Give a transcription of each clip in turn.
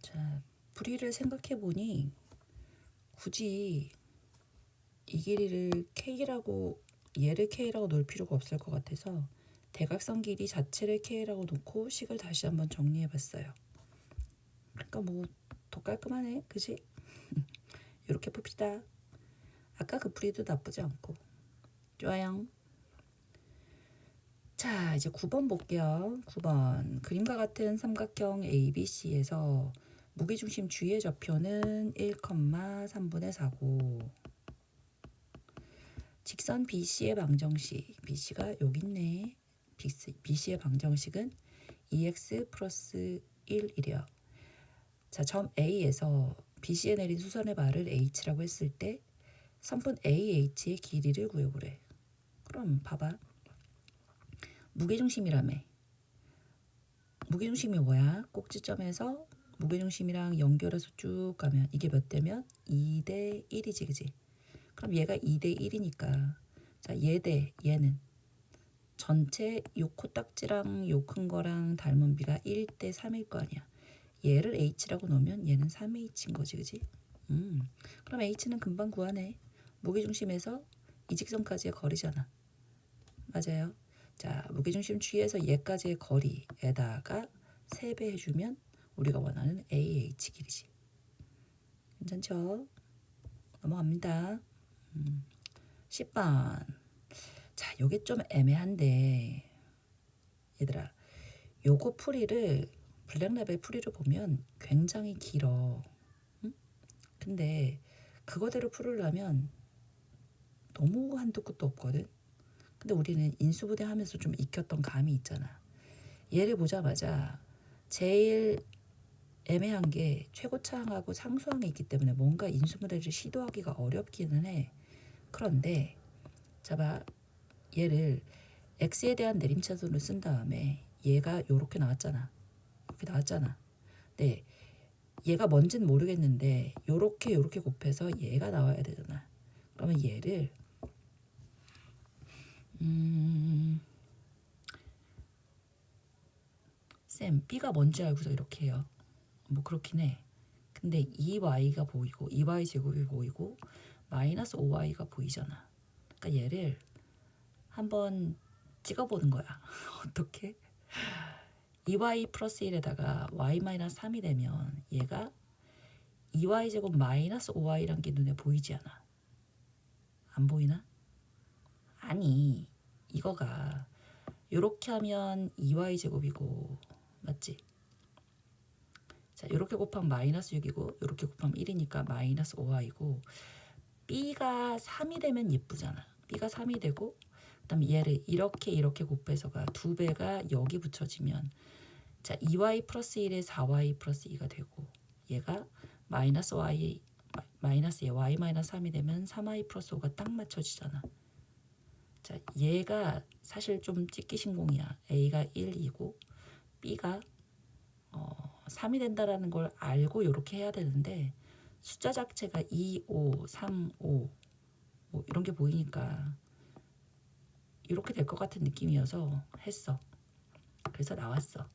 자, 풀이를 생각해 보니 굳이 이 길이를 K라고 얘를 K라고 놓을 필요가 없을 것 같아서 대각선 길이 자체를 K라고 놓고 식을 다시 한번 정리해 봤어요. 그러니까 뭐 더 깔끔하네, 그지? 이렇게 풉시다. 아까 그 풀이도 나쁘지 않고. 좋아요. 자, 이제 9번 볼게요. 9번. 그림과 같은 삼각형 ABC에서 무게중심 주위의 좌표는 1,3분의 4고 직선 BC의 방정식, BC가 여기 있네. BC의 방정식은 2x 플러스 1이래요. 자, 점 A에서 BC에 내린 수선의 발을 H라고 했을 때 선분 AH의 길이를 구해보래. 그럼 봐봐. 무게중심이라며. 무게중심이 뭐야? 꼭지점에서 무게중심이랑 연결해서 쭉 가면 이게 몇 대면? 2대 1이지, 그지? 그럼 얘가 2대 1이니까 자, 얘 대 얘는 전체 요 코딱지랑 요 큰 거랑 닮은 비가 1대 3일 거 아니야. 얘를 H라고 놓으면 얘는 3H인 거지, 그지? 그럼 H는 금방 구하네. 무게중심에서 이 직선까지의 거리잖아. 맞아요. 자, 무게중심 주위에서 얘까지의 거리에다가 3배 해주면 우리가 원하는 AH 길이지. 괜찮죠? 넘어갑니다. 10번. 자, 요게 좀 애매한데 얘들아, 요거 풀이를 블랙라벨 풀이를 보면 굉장히 길어. 응? 근데 그거대로 풀으려면 너무 한도 끝도 없거든. 근데 우리는 인수분해 하면서 좀 익혔던 감이 있잖아. 얘를 보자마자 제일 애매한 게 최고차항하고 상수항이 있기 때문에 뭔가 인수분해를 시도하기가 어렵기는 해. 그런데 자봐, 얘를 x에 대한 내림차순을 쓴 다음에 얘가 요렇게 나왔잖아. 이렇게 나왔잖아. 네, 얘가 뭔진 모르겠는데 요렇게 곱해서 얘가 나와야 되잖아. 그러면 얘를 쌤, B가 뭔지 알고서 이렇게 해요. 뭐 그렇긴 해. 근데 2y가 보이고 2y 제곱이 보이고 마이너스 5y가 보이잖아. 그러니까 얘를 한번 찍어보는 거야. 어떻게? 2y 플러스 1에다가 y 마이너스 3이 되면 얘가 2y 제곱 마이너스 5y란 게 눈에 보이지 않아. 안 보이나? 아니, 이거가 요렇게 하면 2y 제곱이고 맞지? 자, 요렇게 곱하면 마이너스 6이고 요렇게 곱하면 1이니까 마이너스 5y고 b가 3이 되면 예쁘잖아. b가 3이 되고 그다음에 얘를 이렇게 곱해서가 2배가 여기 붙여지면 자, 2y 플러스 1에 4y 플러스 2가 되고 얘가 마이너스 y 마이너스 y 마이너스 3이 되면 3y 플러스 5가 딱 맞춰지잖아. 자, 얘가 사실 좀 찍기 신공이야. a가 1이고 b가 3이 된다라는 걸 알고 이렇게 해야 되는데 숫자 자체가 2, 5, 3, 5 뭐 이런 게 보이니까 이렇게 될 것 같은 느낌이어서 했어. 그래서 나왔어.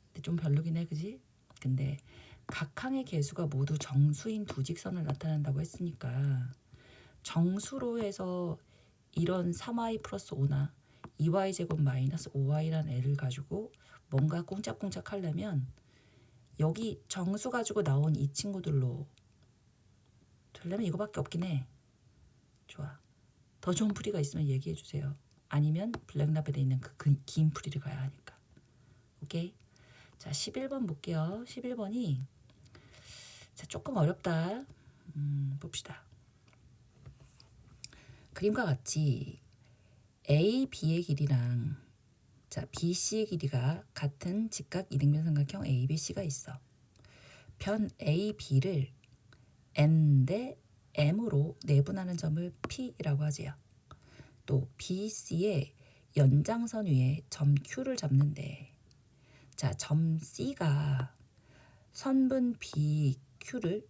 근데 좀 별로긴 해, 그지? 근데 각 항의 개수가 모두 정수인 두 직선을 나타낸다고 했으니까 정수로 해서 이런 3y 플러스 5나 2y 제곱 마이너스 5y라는 애를 가지고 뭔가 꿍짝꿍짝 하려면 여기 정수 가지고 나온 이 친구들로 되려면 이거밖에 없긴 해. 좋아. 더 좋은 풀이가 있으면 얘기해 주세요. 아니면 블랙라벨에 있는 그 긴 풀이를 가야 하니까. 오케이? 자, 11번 볼게요. 11번이 자, 조금 어렵다. 봅시다. 그림과 같이 A, B의 길이랑 자, BC의 길이가 같은 직각 이등변 삼각형 ABC가 있어. 변 A, B를 N 대 M으로 내분하는 점을 P라고 하지요. 또 BC의 연장선 위에 점 Q를 잡는데 자, 점 C가 선분 BQ를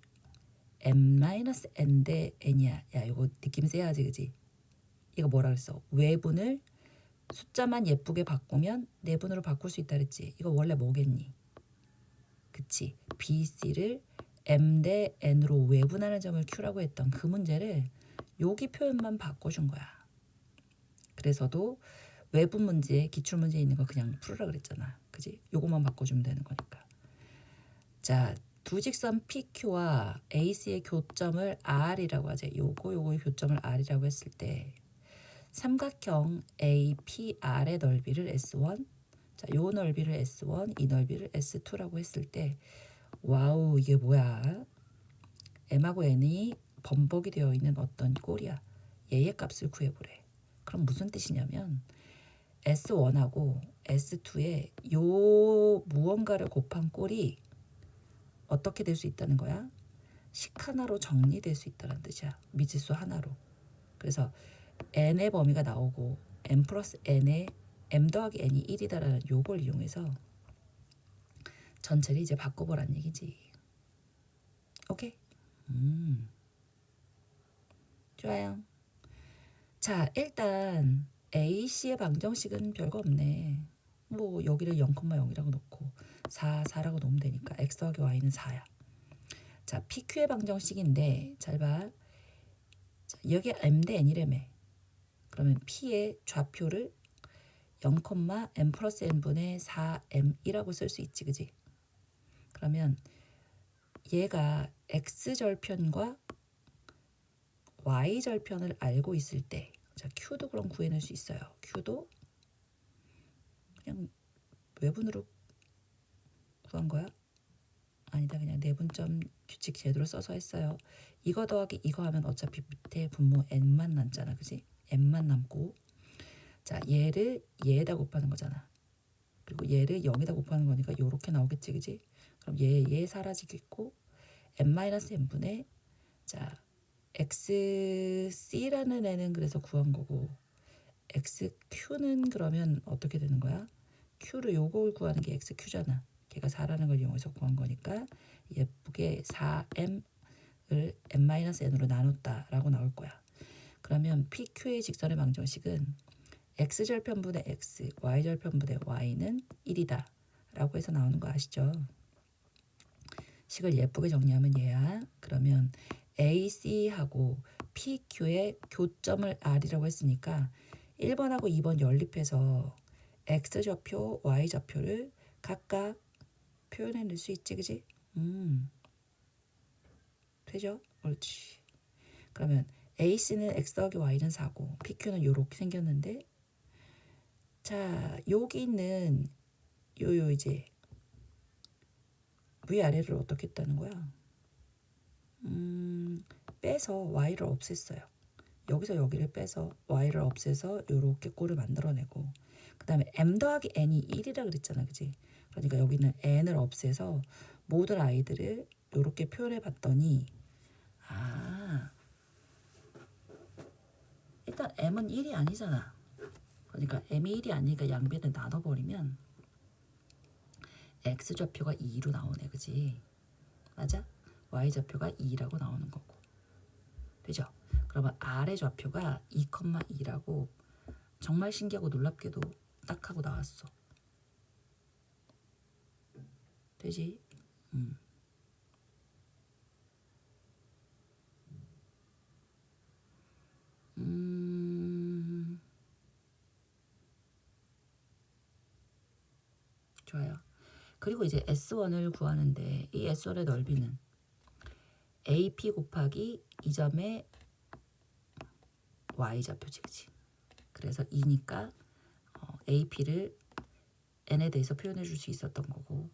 M-N 대 N이야. 야, 이거 느낌 세야지, 그지? 이거 뭐라 그랬어? 외분을 숫자만 예쁘게 바꾸면 내분으로 바꿀 수 있다 그랬지. 이거 원래 뭐겠니? 그치. BC를 M 대 N으로 외분하는 점을 Q라고 했던 그 문제를 여기 표현만 바꿔준 거야. 그래서도 외분 문제, 기출 문제 있는 거 그냥 풀으라 그랬잖아. 그지? 요거만 바꿔주면 되는 거니까. 자, 두 직선 PQ와 AC의 교점을 R이라고 하죠. 요거의 교점을 R이라고 했을 때 삼각형 APR의 넓이를 S1, 자, 요 넓이를 S1, 이 넓이를 S2라고 했을 때 와우, 이게 뭐야? M하고 N이 범벅이 되어 있는 어떤 꼴이야. 얘의 값을 구해보래. 그럼 무슨 뜻이냐면 S1하고 S2에 요 무언가를 곱한 꼴이 어떻게 될 수 있다는 거야? 식 하나로 정리될 수 있다는 뜻이야. 미지수 하나로. 그래서 n의 범위가 나오고 n 플러스 n의 m 더하기 n이 1이다라는 요걸 이용해서 전체를 이제 바꿔보란 얘기지. 오케이? 좋아요. 자, 일단 AC의 방정식은 별거 없네. 뭐 여기를 0,0이라고 놓고 4라고 놓으면 되니까 x 더하기 y는 4야. 자, PQ의 방정식인데 잘 봐. 자, 여기 m 대 n이라며. 그러면 P의 좌표를 0,m 플러스 n분의 4m이라고 쓸 수 있지, 그지? 그러면 얘가 x절편과 y절편을 알고 있을 때, 자, q도 그럼 구해낼 수 있어요. q도 그냥 외분으로 구한 거야? 아니다, 그냥 내분점 규칙 제대로 써서 했어요. 이거 더하기 이거 하면 어차피 밑에 분모 n만 남잖아, 그지? n만 남고, 자, 얘를 얘에다 곱하는 거잖아. 그리고 얘를 0에다 곱하는 거니까 요렇게 나오겠지, 그지? 그럼 얘 사라지겠고 n-n분의 자 xc라는 애는 그래서 구한 거고 xq는 그러면 어떻게 되는 거야? q를 요걸 구하는 게 xq잖아. 걔가 4라는 걸 이용해서 구한 거니까 예쁘게 4m을 n-n으로 나눴다라고 나올 거야. 그러면 PQ의 직선의 방정식은 x절편분의 x, y절편분의 y는 1이다 라고 해서 나오는 거 아시죠? 식을 예쁘게 정리하면 얘야. 그러면 AC하고 PQ의 교점을 R이라고 했으니까 1번하고 2번 연립해서 X좌표, Y좌표를 각각 표현해낼 수 있지, 그지? 되죠? 옳지. 그러면 AC는 X 더하기 Y는 4고 PQ는 이렇게 생겼는데 자, 여기 있는 요 이제 위아래를 어떻게 했다는 거야? 빼서 y를 없앴어요. 여기서 여기를 빼서 y를 없애서 요렇게 꼴을 만들어내고 그 다음에 m 더하기 n이 1이라 그랬잖아, 그지? 그러니까 여기는 n을 없애서 모든 아이들을 요렇게 표현해 봤더니 아, 일단 m은 1이 아니잖아. 그러니까 m이 1이 아니니까 양변을 나눠버리면 x좌표가 2로 나오네, 그지? 맞아? y좌표가 2라고 나오는 거고. 되죠? 그러면 R의 좌표가 2,2라고 정말 신기하고 놀랍게도 딱 하고 나왔어. 되지? 좋아요. 그리고 이제 S1을 구하는데 이 S1의 넓이는 AP 곱하기 이 점의 Y좌표지, 그치? 그래서 2니까 AP를 N에 대해서 표현해 줄 수 있었던 거고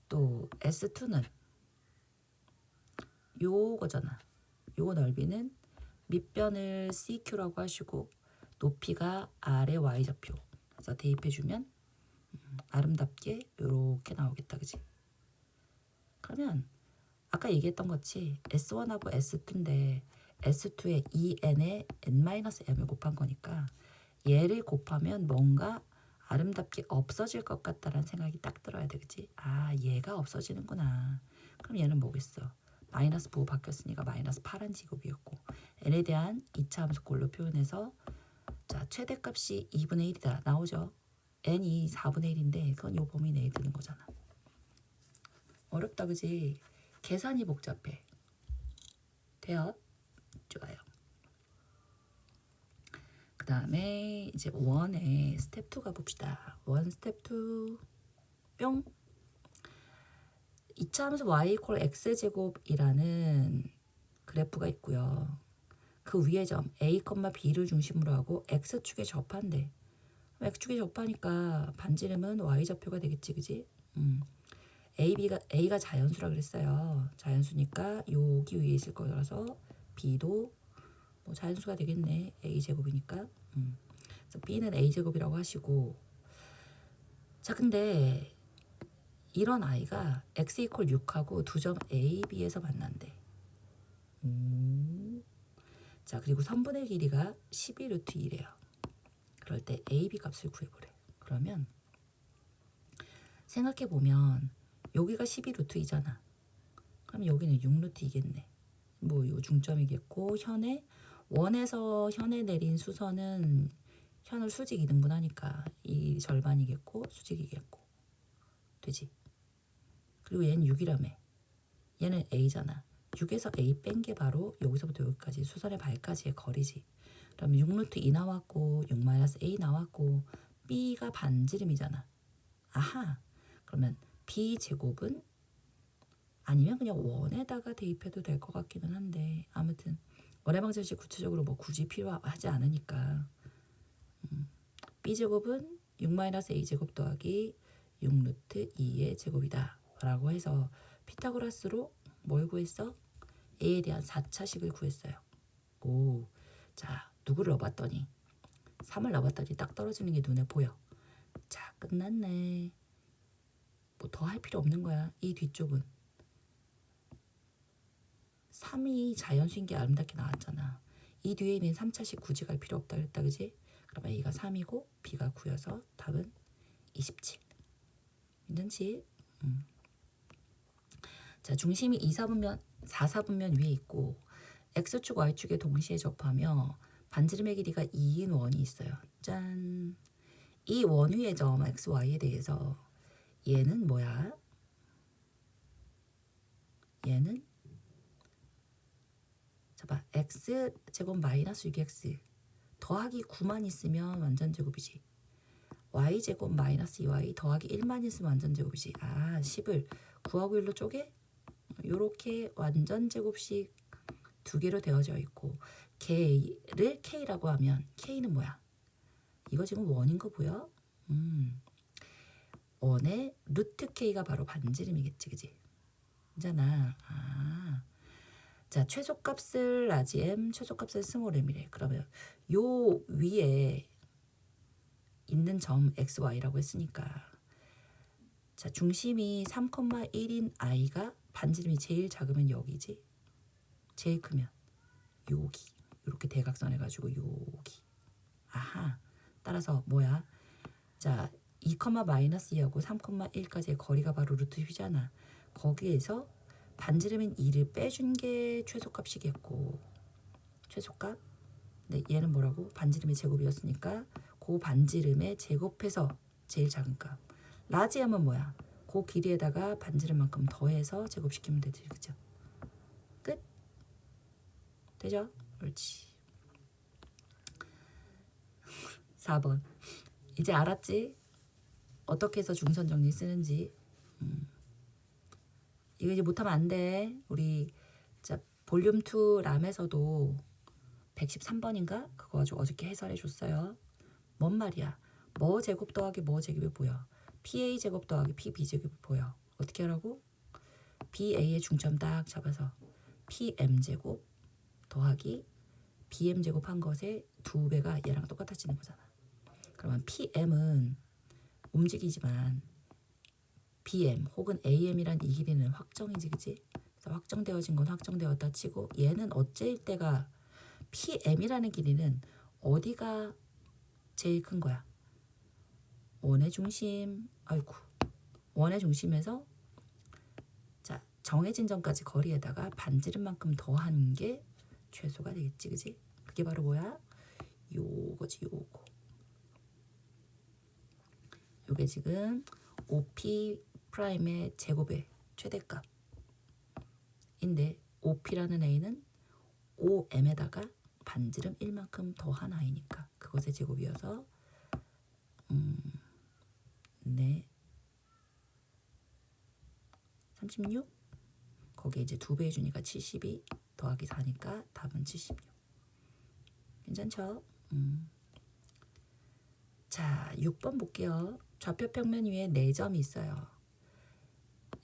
또 S2는 요거잖아. 요 넓이는 밑변을 CQ라고 하시고 높이가 R의 Y좌표. 그래서 대입해주면 아름답게 이렇게 나오겠다, 그지? 그러면 아까 얘기했던 것이 S1하고 S2인데 S2에 2n에 n-m을 곱한 거니까 얘를 곱하면 뭔가 아름답게 없어질 것 같다라는 생각이 딱 들어야 돼, 그치? 아, 얘가 없어지는구나. 그럼 얘는 뭐겠어? 마이너스 부호 바뀌었으니까 마이너스 8한 제곱이었고 n에 대한 2차 함수꼴로 표현해서 자, 최대값이 2분의 1이다 나오죠? n이 4분의 1인데 그건 요 범위 내에 드는 거잖아. 어렵다 그지? 계산이 복잡해. 돼요? 좋아요. 그 다음에 이제 원의 스텝 2 가봅시다. 원 스텝 2 뿅. 이차함수 y 이퀄 x제곱이라는 그래프가 있고요. 그 위에 점 a, b를 중심으로 하고 x축에 접한대. x축에 접하니까 반지름은 y좌표가 되겠지, 그지? a가 자연수라 그랬어요. 자연수니까 여기 위에 있을 거라서 b도 뭐 자연수가 되겠네. a제곱이니까. 그래서 b는 a제곱이라고 하시고, 자 근데 이런 i가 x 이퀄 6하고 두 점 a, b에서 만난대. 자 그리고 선분의 길이가 12루트 2래요. 그럴 때 a, b 값을 구해보래. 그러면 생각해보면 여기가 12루트 2잖아. 그럼 여기는 6루트 2겠네. 뭐 요 중점이겠고, 원에서 현에 내린 수선은 현을 수직 2등분하니까 이 절반이겠고 수직이겠고 되지. 그리고 얘는 6이라며. 얘는 a잖아. 6에서 a 뺀 게 바로 여기서부터 여기까지 수선의 발까지의 거리지. 그럼 6루트 2 나왔고 6-a 나왔고 b가 반지름이잖아. 아하. 그러면 b제곱은 아니면 그냥 원에다가 대입해도 될 것 같기는 한데, 아무튼 원의 방정식 구체적으로 뭐 굳이 필요하지 않으니까 b제곱은 6-a제곱 더하기 6루트 2의 제곱이다 라고 해서 피타고라스로 뭘 구했어? a에 대한 4차식을 구했어요. 오, 자 누구를 넣어봤더니 3을 넣어봤더니 딱 떨어지는 게 눈에 보여. 자 끝났네. 뭐 더 할 필요 없는 거야. 이 뒤쪽은 3이 자연수인 게 아름답게 나왔잖아. 이 뒤에 있는 3차식 굳이 갈 필요 없다 그랬다 그지? 그러면 A가 3이고 B가 9여서 답은 27. 괜찮지? 자 중심이 2, 4분면 4, 4분면 위에 있고 X축, Y축에 동시에 접하며 반지름의 길이가 2인 원이 있어요. 짠. 이 원 위의 점 X, Y에 대해서 얘는 뭐야? 얘는 봐. x제곱 마이너스 6x 더하기 9만 있으면 완전제곱이지. y제곱 마이너스 2y 더하기 1만 있으면 완전제곱이지. 아 10을 9하고 1로 쪼개? 요렇게 완전제곱식 두 개로 되어져 있고 걔를 k라고 하면 k는 뭐야? 이거 지금 원인 거 보여? 원의 루트 k가 바로 반지름이겠지, 그지? 잖아. 아. 자, 최소값을 라지 m, 최소값을 스몰 m이래. 그러면 요 위에 있는 점 x, y라고 했으니까 자, 중심이 3,1인 i가 반지름이 제일 작으면 여기지. 제일 크면 여기. 이렇게 대각선 해가지고 여기. 아하. 따라서 뭐야? 자, 2, 마이너스 2하고 3,1까지의 거리가 바로 루트 U잖아. 거기에서 반지름인 2를 빼준 게 최소값이겠고, 최소값? 네, 얘는 뭐라고? 반지름의 제곱이었으니까 그 반지름의 제곱해서 제일 작은 값. 라지 하면 뭐야? 그 길이에다가 반지름만큼 더해서 제곱시키면 되지, 그죠? 끝? 되죠? 옳지. 4번. 이제 알았지? 어떻게 해서 중선 정리 쓰는지. 이거 이제 못하면 안 돼. 우리 자 볼륨 2 람에서도 113번인가? 그거 아주 어저께 해설해 줬어요. 뭔 말이야? 뭐 제곱 더하기 뭐 제곱이 보여. PA 제곱 더하기 PB 제곱이 보여. 어떻게 하라고? BA의 중점 딱 잡아서 PM 제곱 더하기 BM 제곱 한 것의 2배가 얘랑 똑같아지는 거잖아. 그러면 PM은 움직이지만 BM 혹은 AM이란 이 길이는 확정이지, 그치? 그래서 확정되어진 건 확정되었다 치고 얘는 어째일 때가 PM이라는 길이는 어디가 제일 큰 거야? 원의 중심, 아이고, 원의 중심에서 자 정해진 점까지 거리에다가 반지름만큼 더한 게 최소가 되겠지, 그치? 그게 바로 뭐야? 요거지, 요거. 요게 지금 OP 프라임의 제곱에 최대값인데 OP라는 A는 OM에다가 반지름 1만큼 더한 I니까 그것의 제곱이어서 네 36 거기에 이제 2배 해주니까 72 더하기 4니까 답은 76. 괜찮죠? 자 6번 볼게요. 좌표 평면 위에 4점이 있어요.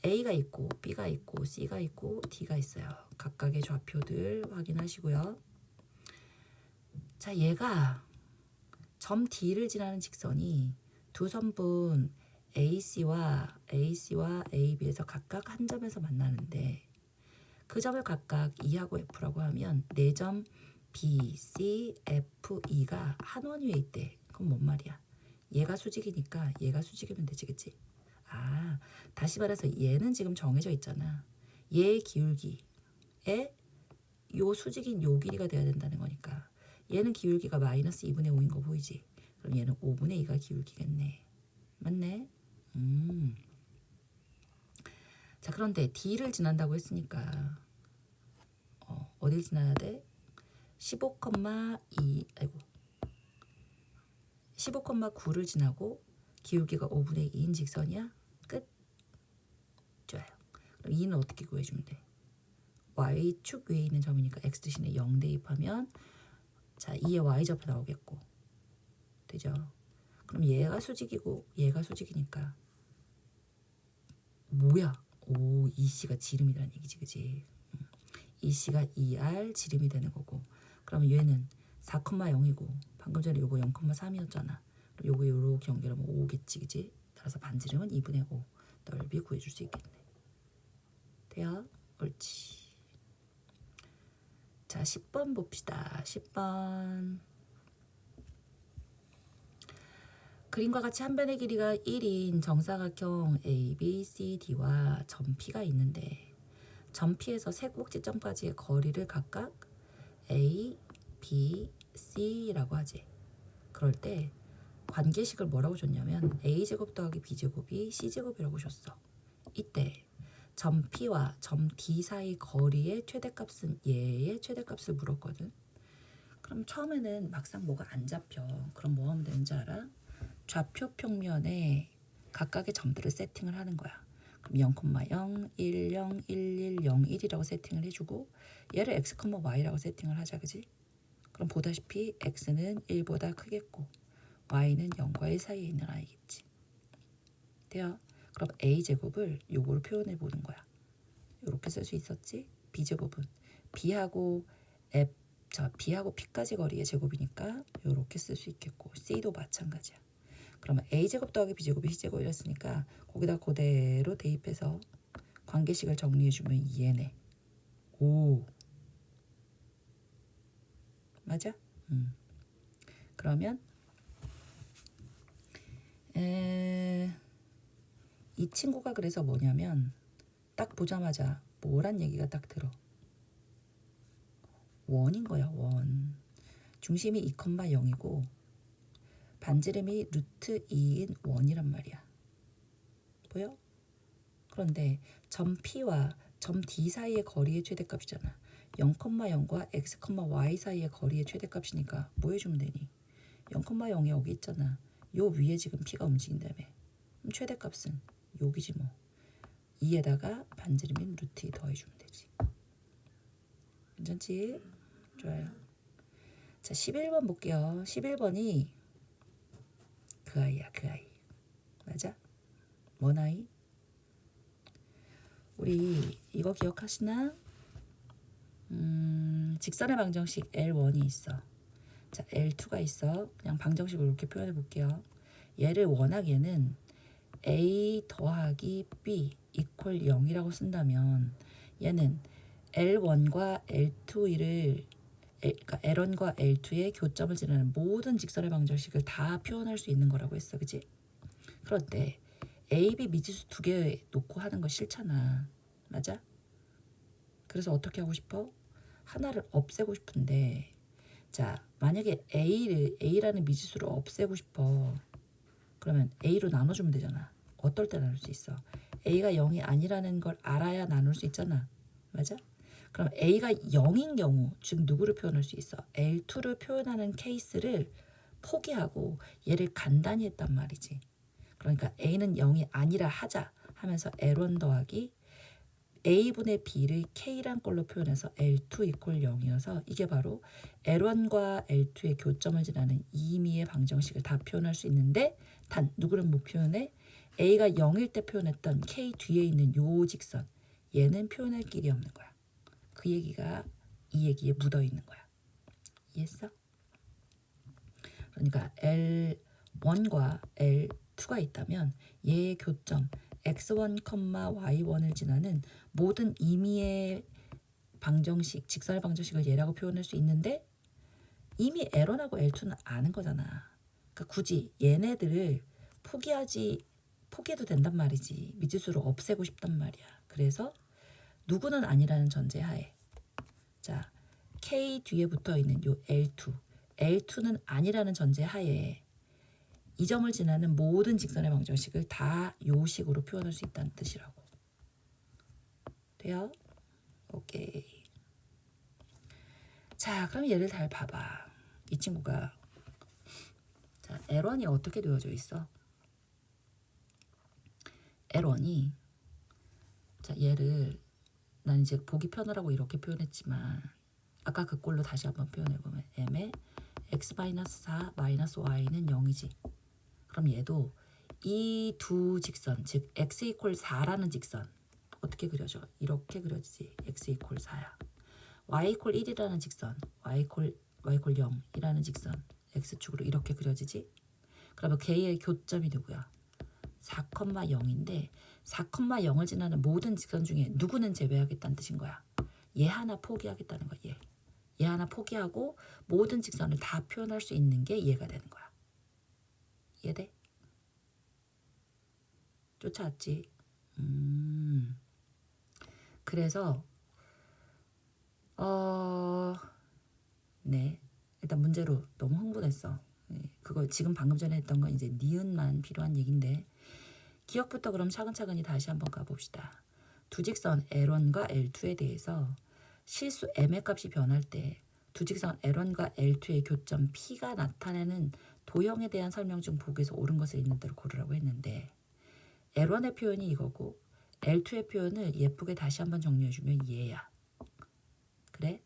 A가 있고 B가 있고 C가 있고 D가 있어요. 각각의 좌표들 확인하시고요. 자 얘가 점 D를 지나는 직선이 두 선분 AC와 AB에서 각각 한 점에서 만나는데 그 점을 각각 E하고 F라고 하면 4점 B, C, F, E가 한 원 위에 있대. 그럼 뭔 말이야? 얘가 수직이니까 얘가 수직이면 되지, 그치? 아, 다시 말해서 얘는 지금 정해져 있잖아. 얘의 기울기에 요 수직인 요 길이가 돼야 된다는 거니까 얘는 기울기가 마이너스 2분의 5인 거 보이지? 그럼 얘는 5분의 2가 기울기겠네. 맞네? 자, 그런데 D를 지난다고 했으니까 어딜 지나야 돼? 15,9를 지나고 기울기가 5분의 2인 직선이야? 끝. 좋아요. 그럼 2는 어떻게 구해주면 돼? Y축 위에 있는 점이니까 X 대신에 0 대입하면 자 2의 Y좌표 나오겠고 되죠? 그럼 얘가 수직이고 얘가 수직이니까 뭐야? 오, EC가 지름이라는 얘기지, 그지? EC가 ER 지름이 되는 거고 그러면 얘는 4,0이고 방금 전에 요거 0,3이었잖아. 그럼 요거 요렇게 연결하면 5겠지, 그지? 따라서 반지름은 2분의 5 넓이 구해줄 수 있겠네. 돼요? 옳지. 자, 10번 봅시다. 10번. 그림과 같이 한 변의 길이가 1인 정사각형 ABCD와 점 P가 있는데 점 P에서 세 꼭지점까지의 거리를 각각 A, B, C라고 하지. 그럴 때 관계식을 뭐라고 줬냐면 A제곱 더하기 B제곱이 C제곱이라고 줬어. 이때 점 P와 점 D 사이 거리의 최대값은 얘의 최대값을 물었거든. 그럼 처음에는 막상 뭐가 안 잡혀. 그럼 뭐 하면 되는지 알아? 좌표 평면에 각각의 점들을 세팅을 하는 거야. 그럼 0,0, 1, 0, 1, 1, 0, 1이라고 세팅을 해주고 얘를 x, y라고 세팅을 하자, 그지? 그럼 보다시피 x는 1보다 크겠고 y는 0과 1 사이에 있는 i겠지. 돼요? 그럼 a제곱을 요거로 표현해 보는 거야. 요렇게 쓸 수 있었지? b제곱은 b하고 b하고 p까지 거리의 제곱이니까 요렇게 쓸 수 있겠고 c도 마찬가지야. 그러면 a제곱 더하기 b제곱이 c제곱 이랬으니까 거기다 그대로 대입해서 관계식을 정리해주면 얘네. 오, 맞아? 그러면 이 친구가 그래서 뭐냐면 딱 보자마자 뭐란 얘기가 딱 들어. 원인 거야, 원. 중심이 2,0이고 반지름이 루트 2인 원이란 말이야. 보여? 그런데 점 P와 점 D 사이의 거리의 최대값이잖아. 0,0과 x, y 사이의 거리의 최대값이니까 뭐 해주면 되니? 0,0이 여기 있잖아. 요 위에 지금 P가 움직인다며. 그럼 최대값은 여기지 뭐. 2에다가 반지름인 루트 2 더해주면 되지. 괜찮지? 좋아요. 자, 11번 볼게요. 11번이 그 아이야, 그 아이. 맞아? 뭔 아이? 우리 이거 기억하시나? 직선의 방정식 L1이 있어. 자, L2가 있어. 그냥 방정식을 이렇게 표현해 볼게요. 얘를 워낙에는 A 더하기 B 이퀄 0이라고 쓴다면 얘는 L1과 L2를 그러니까 L1과 L2의 교점을 지나는 모든 직선의 방정식을 다 표현할 수 있는 거라고 했어. 그치? 그런데 A, B 미지수 2개 놓고 하는 거 싫잖아. 맞아? 그래서 어떻게 하고 싶어? 하나를 없애고 싶은데 자, 만약에 A라는 미지수를 없애고 싶어. 그러면 A로 나눠주면 되잖아. 어떨 때 나눌 수 있어? A가 0이 아니라는 걸 알아야 나눌 수 있잖아. 맞아? 그럼 A가 0인 경우, 즉 누구를 표현할 수 있어? L2를 표현하는 케이스를 포기하고 얘를 간단히 했단 말이지. 그러니까 A는 0이 아니라 하자 하면서 L1 더하기 A분의 B를 K란 걸로 표현해서 L2 이퀄 0이어서 이게 바로 L1과 L2의 교점을 지나는 이미의 방정식을 다 표현할 수 있는데 단 누구를 못 표현해? A가 0일 때 표현했던 K 뒤에 있는 요 직선 얘는 표현할 길이 없는 거야. 그 얘기가 이 얘기에 묻어 있는 거야. 이해했어? 그러니까 L1과 L2가 있다면 얘의 교점 x1, y1을 지나는 모든 임의의 방정식, 직선의 방정식을 얘라고 표현할 수 있는데 이미 L1하고 L2는 아는 거잖아. 그러니까 굳이 얘네들을 포기해도 된단 말이지. 미지수를 없애고 싶단 말이야. 그래서 누구는 아니라는 전제하에 자 K 뒤에 붙어 있는 요 L2는 아니라는 전제하에 이 점을 지나는 모든 직선의 방정식을 다 요 식으로 표현할 수 있다는 뜻이라고. 돼요? 오케이. 자, 그럼 얘를 잘 봐봐. 이 친구가 자, L1이 어떻게 되어져 있어? L1이 자, 얘를 난 이제 보기 편하라고 이렇게 표현했지만 아까 그 꼴로 다시 한번 표현해보면 m의 x-4 y는 0이지. 그럼 얘도 이 두 직선, 즉 x 이퀄 4라는 직선 어떻게 그려져? 이렇게 그려지지. x 이퀄 4야. y 이퀄 1이라는 직선, y 이퀄 0이라는 직선 x축으로 이렇게 그려지지. 그러면 걔의 교점이 누구야? 4,0인데 4,0을 지나는 모든 직선 중에 누구는 제외하겠다는 뜻인 거야. 얘 하나 포기하겠다는 거야. 얘 하나 포기하고 모든 직선을 다 표현할 수 있는 게 얘가 되는 거야. 이해돼? 쫓아왔지? 그래서 네. 일단 문제로 너무 흥분했어. 그거 지금 방금 전에 했던 건 이제 니은만 필요한 얘긴데 기억부터 그럼 차근차근히 다시 한번 가봅시다. 두 직선 L1과 L2에 대해서 실수 m의 값이 변할 때 두 직선 L1과 L2의 교점 P가 나타내는 도형에 대한 설명 중 보기에서 옳은 것을 있는 대로 고르라고 했는데 L1의 표현이 이거고 L2의 표현을 예쁘게 다시 한번 정리해주면 얘야. 그래?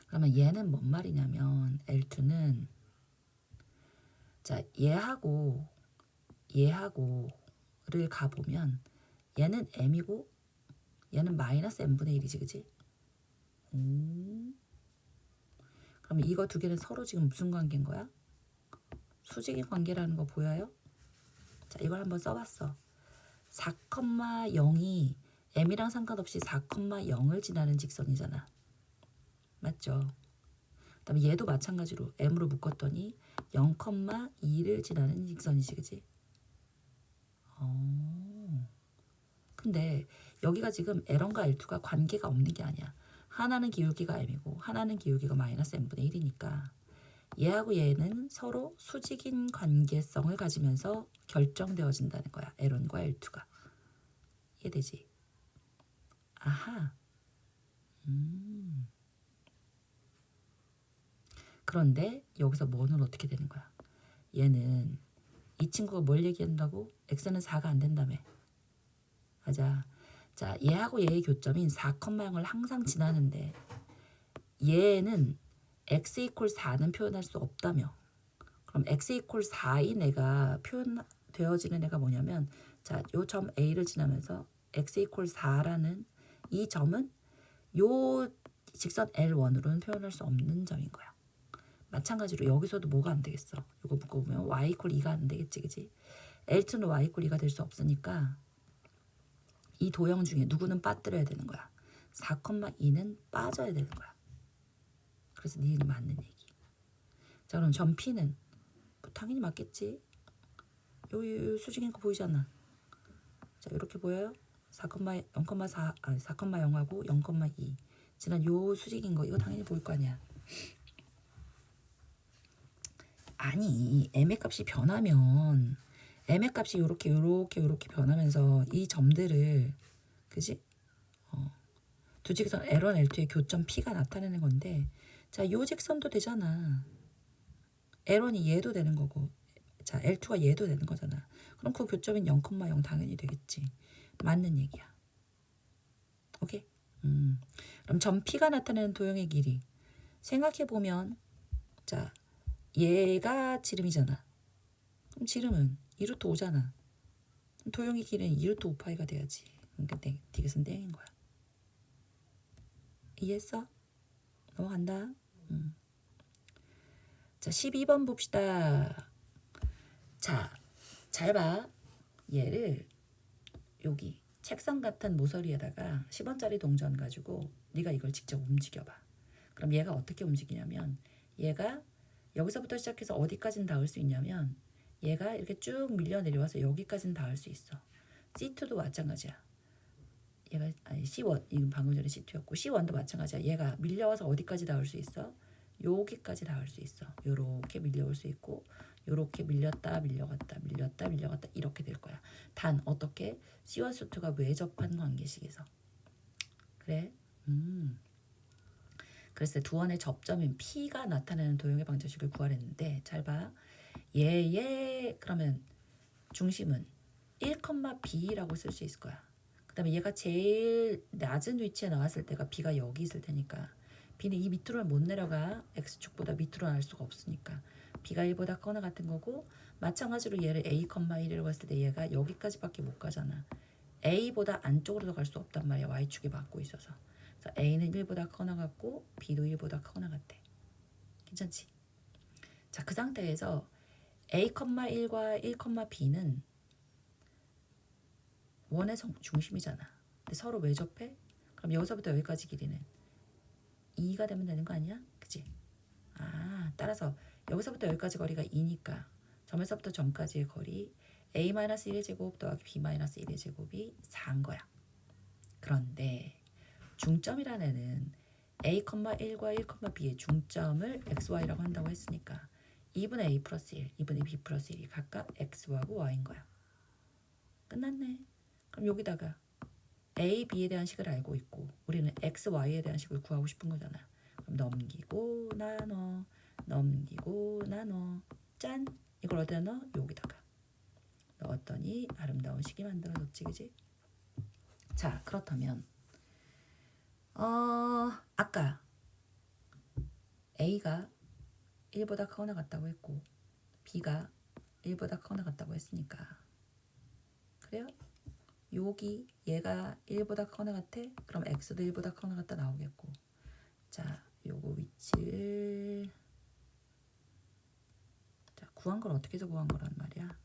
그러면 얘는 뭔 말이냐면 L2는 자 얘하고를 가보면 얘는 m이고 얘는 마이너스 m분의 1이지 그지? 그러면 이거 두 개는 서로 지금 무슨 관계인 거야? 수직인 관계라는 거 보여요? 자 이걸 한번 써봤어. 4,0이 m이랑 상관없이 4,0을 지나는 직선이잖아. 맞죠? 그다음에 얘도 마찬가지로 m으로 묶었더니 0,2를 지나는 직선이지 그지? 근데 여기가 지금 L1과 L2가 관계가 없는 게 아니야. 하나는 기울기가 m이고 하나는 기울기가 마이너스 m분의 1이니까 얘하고 얘는 서로 수직인 관계성을 가지면서 결정되어진다는 거야. L1과 L2가. 이해되지? 아하. 그런데 여기서 뭐는 어떻게 되는 거야? 얘는 이 친구가 뭘 얘기한다고? x는 4가 안 된다며. 맞아. 자, 얘하고 얘의 교점인 4,0을 항상 지나는데 얘는 x 이퀄 4는 표현할 수 없다며. 그럼 x 이퀄 4인 애가 표현되어지는 애가 뭐냐면 자, 요 점 A를 지나면서 x 이퀄 4라는 이 점은 요 직선 L1으로는 표현할 수 없는 점인 거야. 마찬가지로 여기서도 뭐가 안 되겠어. 이거 묶어보면 y 이퀄 2가 안 되겠지, 그지? L2는 y 이퀄 2가 될 수 없으니까 이 도형 중에 누구는 빠뜨려야 되는 거야. 4,2는 빠져야 되는 거야. 그래서 니은이 맞는 얘기. 자, 그럼 점 P는 뭐 당연히 맞겠지. 요 수직인 거 보이잖아. 자, 이렇게 보여요? 4,0하고 0,2 지난 요 수직인 거 이거 당연히 보일 거 아니야. 아니 m의 값이 변하면 m의 값이 요렇게 변하면서 이 점들을 그지? 두 직선 L1, L2의 교점 P가 나타내는 건데 자, 요 직선도 되잖아. L1이 얘도 되는 거고 자, L2가 얘도 되는 거잖아. 그럼 그 교점인 0,0 당연히 되겠지. 맞는 얘기야. 오케이? 그럼 점 P가 나타내는 도형의 길이 생각해보면 자, 얘가 지름이잖아. 그럼 지름은 2루트 5잖아. 그럼 도형의 길이는 2루트 5파이가 돼야지. 그러니까 디귿은 땡인 거야. 이해했어? 넘어간다. 자, 12번 봅시다. 자, 잘 봐. 얘를 여기 책상 같은 모서리에다가 10원짜리 동전 가지고 네가 이걸 직접 움직여봐. 그럼 얘가 어떻게 움직이냐면 얘가 여기서부터 시작해서 어디까지는 닿을 수 있냐면 얘가 이렇게 쭉 밀려 내려와서 여기까지는 닿을 수 있어. C2도 마찬가지야. 얘가 아니 C1 이건 방금 전에 C2였고 C1도 마찬가지야. 얘가 밀려와서 어디까지 닿을 수 있어? 여기까지 닿을 수 있어. 요렇게 밀려올 수 있고 요렇게 밀렸다 밀려갔다 밀렸다 밀려갔다 이렇게 될 거야. 단 어떻게? C와 C2가 외접한 관계식에서. 그래? 그래서 두 원의 접점인 P가 나타내는 도형의 방정식을 구하랬는데 잘 봐. 얘 그러면 중심은 1,B라고 쓸 수 있을 거야. 그 다음에 얘가 제일 낮은 위치에 나왔을 때가 B가 여기 있을 테니까 B는 이 밑으로는 못 내려가. X축보다 밑으로 날 수가 없으니까 B가 1보다 크거나 같은 거고 마찬가지로 얘를 A, 1이라고 했을 때 얘가 여기까지밖에 못 가잖아. A보다 안쪽으로도 갈 수 없단 말이야. Y축이 막고 있어서. 그래서 A는 1보다 크거나 같고 B도 1보다 크거나 같아. 괜찮지? 자, 그 상태에서 A,1과 1,B는 원의 중심이잖아. 근데 서로 왜 접해? 그럼 여기서부터 여기까지 길이는 2가 되면 되는 거 아니야? 그치? 아, 따라서 여기서부터 여기까지 거리가 2니까 점에서부터 점까지의 거리 A-1의 제곱 더하기 B-1의 제곱이 4인 거야. 그런데 중점이라는 애는 A,1과 1,B의 중점을 XY라고 한다고 했으니까 2분의 A 플러스 1, 2분의 B 플러스 1이 각각 X하고 Y인 거야. 끝났네. 그럼 여기다가 A, B에 대한 식을 알고 있고 우리는 X, Y에 대한 식을 구하고 싶은 거잖아. 그럼 넘기고 나눠 넘기고 나눠 짠! 이걸 어디다 넣어? 여기다가 넣었더니 아름다운 식이 만들어졌지. 그지? 자, 그렇다면 아까 A가 1보다 크거나 같다고 했고 B가 1보다 크거나 같다고 했으니까 그래요? 여기 얘가 1보다 크거나 같아? 그럼 X도 1보다 크거나 같다 나오겠고 자, 요거 위치를 자, 구한 걸 어떻게 해서 구한 거란 말이야?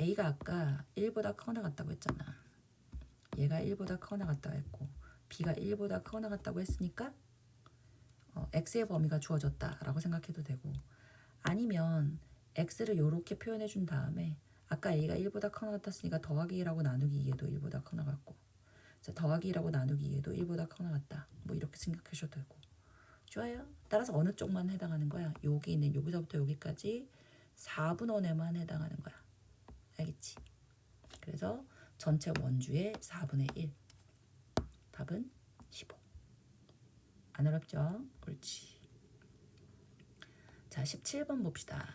A가 아까 1보다 크거나 같다고 했잖아. 얘가 1보다 크거나 같다고 했고 B가 1보다 크거나 같다고 했으니까 X의 범위가 주어졌다라고 생각해도 되고 아니면 X를 이렇게 표현해 준 다음에 아까 A가 1보다 크거나 같았으니까 더하기 1하고 나누기 2에도 1보다 크거나 같고 자, 더하기 1하고 나누기 2에도 1보다 크거나 같다. 뭐 이렇게 생각하셔도 되고 좋아요. 따라서 어느 쪽만 해당하는 거야? 여기 있는 여기서부터 여기까지 4분원에만 해당하는 거야. 알겠지? 그래서 전체 원주의 4분의 1 답은 15. 안 어렵죠? 옳지. 자, 17번 봅시다.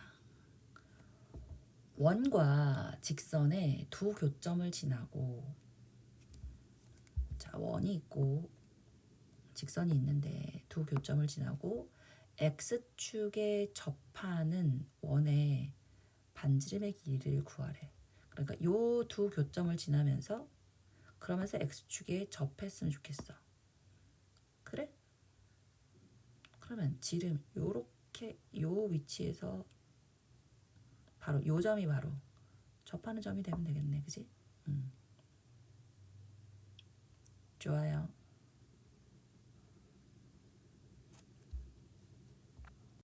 원과 직선의 두 교점을 지나고 자, 원이 있고 직선이 있는데 두 교점을 지나고 X축에 접하는 원의 반지름의 길이를 구하래. 그러니까 요 두 교점을 지나면서 그러면서 X축에 접했으면 좋겠어. 그래? 그러면 지름 요렇게 요 위치에서 바로 요 점이 바로 접하는 점이 되면 되겠네. 그지? 좋아요.